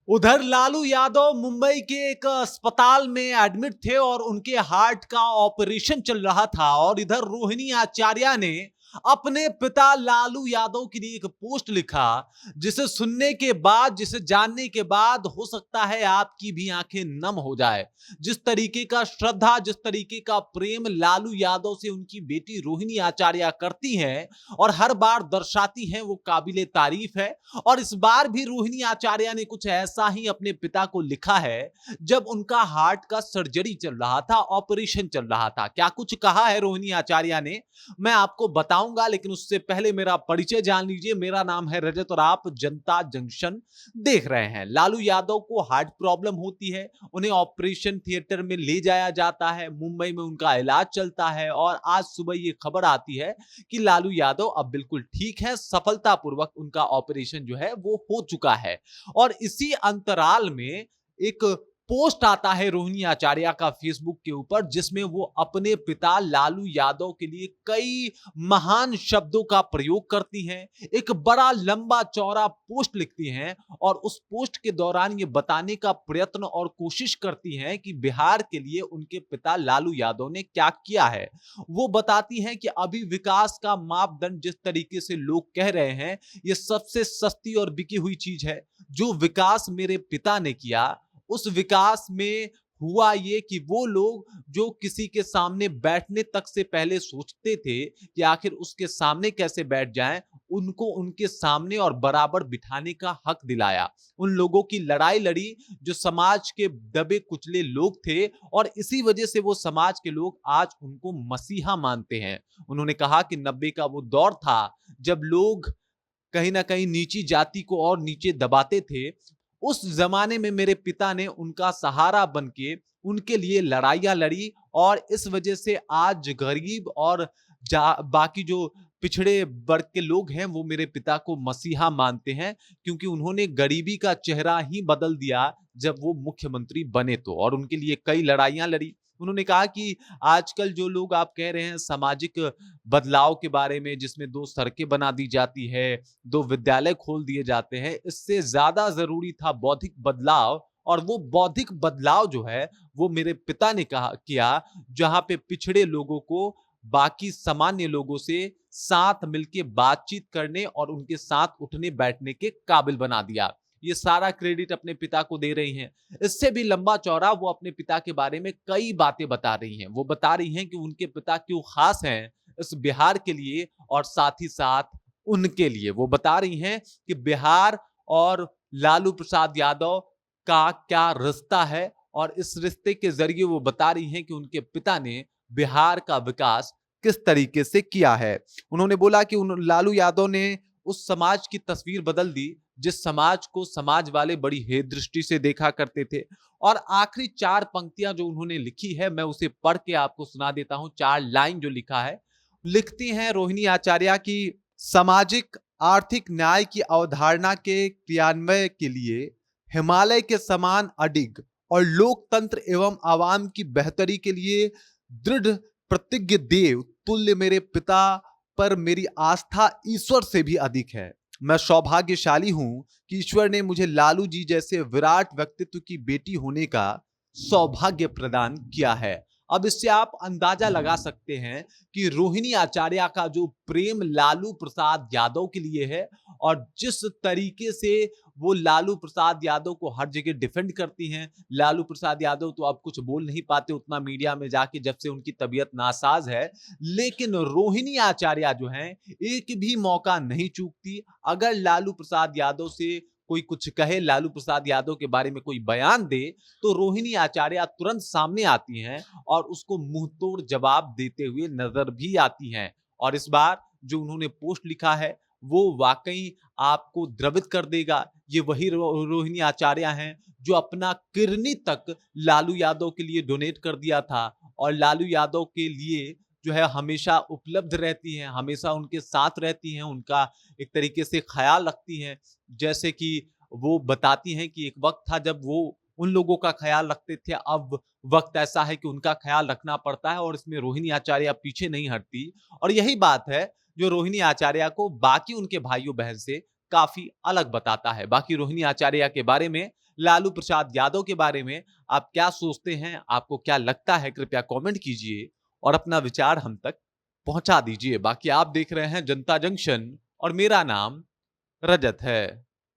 उधर लालू यादव मुंबई के एक अस्पताल में एडमिट थे और उनके हार्ट का ऑपरेशन चल रहा था और इधर रोहिणी आचार्य ने अपने पिता लालू यादव के लिए एक पोस्ट लिखा, जिसे सुनने के बाद, जिसे जानने के बाद हो सकता है आपकी भी आंखें नम हो जाए। जिस तरीके का श्रद्धा, जिस तरीके का प्रेम लालू यादव से उनकी बेटी रोहिणी आचार्य करती हैं और हर बार दर्शाती हैं, वो काबिले तारीफ है। और इस बार भी रोहिणी आचार्य ने कुछ ऐसा ही अपने पिता को लिखा है, जब उनका हार्ट का सर्जरी चल रहा था, ऑपरेशन चल रहा था। क्या कुछ कहा है रोहिणी आचार्य ने, मैं आपको बताऊंगा, लेकिन उससे पहले मेरा परिचय जान लीजिए। मेरा नाम है रजत और आप जनता जंक्शन देख रहे हैं। लालू यादव को हार्ट प्रॉब्लम होती है, उन्हें ऑपरेशन थिएटर में ले जाया जाता है, मुंबई में उनका इलाज चलता है और आज सुबह ये खबर आती है कि लालू यादव अब बिल्कुल ठीक है, सफलतापूर्वक उनका ऑपरेशन जो है वो हो चुका है। और इसी अंतराल में एक पोस्ट आता है रोहिणी आचार्य का फेसबुक के ऊपर, जिसमें वो अपने पिता लालू यादव के लिए कई महान शब्दों का प्रयोग करती हैं। एक बड़ा लंबा चौड़ा पोस्ट लिखती हैं और उस पोस्ट के दौरान ये बताने का प्रयत्न और कोशिश करती हैं कि बिहार के लिए उनके पिता लालू यादव ने क्या किया है। वो बताती हैं कि अभी विकास का मापदंड जिस तरीके से लोग कह रहे हैं, ये सबसे सस्ती और बिकी हुई चीज है। जो विकास मेरे पिता ने किया, उस विकास में हुआ ये कि वो लोग जो किसी के सामने बैठने तक से पहले सोचते थे कि आखिर उसके सामने कैसे बैठ जाएं, उनको उनके सामने और बराबर बिठाने का हक दिलाया। उन लोगों की लड़ाई लड़ी जो समाज के दबे कुचले लोग थे, और इसी वजह से वो समाज के लोग आज उनको मसीहा मानते हैं। उन्होंने कहा कि 90 का वो दौर था जब लोग कहीं ना कहीं नीची जाति को और नीचे दबाते थे। उस जमाने में मेरे पिता ने उनका सहारा बनके उनके लिए लड़ाइयां लड़ी, और इस वजह से आज गरीब और बाकी जो पिछड़े वर्ग के लोग हैं वो मेरे पिता को मसीहा मानते हैं, क्योंकि उन्होंने गरीबी का चेहरा ही बदल दिया जब वो मुख्यमंत्री बने तो, और उनके लिए कई लड़ाइयां लड़ी। उन्होंने कहा कि आजकल जो लोग आप कह रहे हैं सामाजिक बदलाव के बारे में, जिसमें 2 सड़कें बना दी जाती है, 2 विद्यालय खोल दिए जाते हैं, इससे ज्यादा जरूरी था बौद्धिक बदलाव। और वो बौद्धिक बदलाव जो है वो मेरे पिता ने कहा किया, जहां पे पिछड़े लोगों को बाकी सामान्य लोगों से साथ मिलके बातचीत करने और उनके साथ उठने बैठने के काबिल बना दिया। ये सारा क्रेडिट अपने पिता को दे रही हैं। इससे भी लंबा चौड़ा वो अपने पिता के बारे में कई बातें बता रही हैं। वो बता रही हैं कि उनके पिता क्यों खास हैं इस बिहार के लिए, और साथ ही साथ उनके लिए वो बता रही हैं कि बिहार और लालू प्रसाद यादव का क्या रिश्ता है, और इस रिश्ते के जरिए वो बता रही हैं कि उनके पिता ने बिहार का विकास किस तरीके से किया है। उन्होंने बोला कि उन लालू यादव ने उस समाज की तस्वीर बदल दी जिस समाज को समाज वाले बड़ी हे दृष्टि से देखा करते थे। और आखिरी 4 पंक्तियां जो उन्होंने लिखी है, मैं उसे पढ़ के आपको सुना देता हूं। 4 लाइन जो लिखा है, लिखती हैं रोहिणी आचार्य की, सामाजिक आर्थिक न्याय की अवधारणा के क्रियान्वयन के लिए हिमालय के समान अडिग और लोकतंत्र एवं आवाम की बेहतरी के लिए दृढ़ प्रतिज्ञ देव तुल्य मेरे पिता पर मेरी आस्था ईश्वर से भी अधिक है। मैं सौभाग्यशाली हूं कि ईश्वर ने मुझे लालू जी जैसे विराट व्यक्तित्व की बेटी होने का सौभाग्य प्रदान किया है। अब इससे आप अंदाजा लगा सकते हैं कि रोहिणी आचार्य का जो प्रेम लालू प्रसाद यादव के लिए है, और जिस तरीके से वो लालू प्रसाद यादव को हर जगह डिफेंड करती हैं। लालू प्रसाद यादव तो अब कुछ बोल नहीं पाते उतना मीडिया में जाके, जब से उनकी तबीयत नासाज है, लेकिन रोहिणी आचार्य जो हैं एक भी मौका नहीं चूकती। अगर लालू प्रसाद यादव से कोई कुछ कहे, लालू प्रसाद यादव के बारे में कोई बयान दे, तो रोहिणी आचार्य तुरंत सामने आती हैं और उसको मुंह तोड़ जवाब देते हुए नजर भी आती हैं। और इस बार जो उन्होंने पोस्ट लिखा है वो वाकई आपको द्रवित कर देगा। ये वही रोहिणी आचार्य हैं जो अपना किडनी तक लालू यादव के लिए डोनेट कर दिया था, और लालू यादव के लिए जो है हमेशा उपलब्ध रहती हैं, हमेशा उनके साथ रहती हैं, उनका एक तरीके से ख्याल रखती हैं। जैसे कि वो बताती हैं कि एक वक्त था जब वो उन लोगों का ख्याल रखते थे, अब वक्त ऐसा है कि उनका ख्याल रखना पड़ता है, और इसमें रोहिणी आचार्य पीछे नहीं हटती। और यही बात है जो रोहिणी आचार्य को बाकी उनके भाइयों बहन से काफी अलग बताता है। बाकी रोहिणी आचार्य के बारे में लालू प्रसाद यादव के बारे में आप क्या सोचते हैं, आपको क्या लगता है, कृपया कमेंट कीजिए और अपना विचार हम तक पहुंचा दीजिए। बाकी आप देख रहे हैं जनता जंक्शन और मेरा नाम रजत है।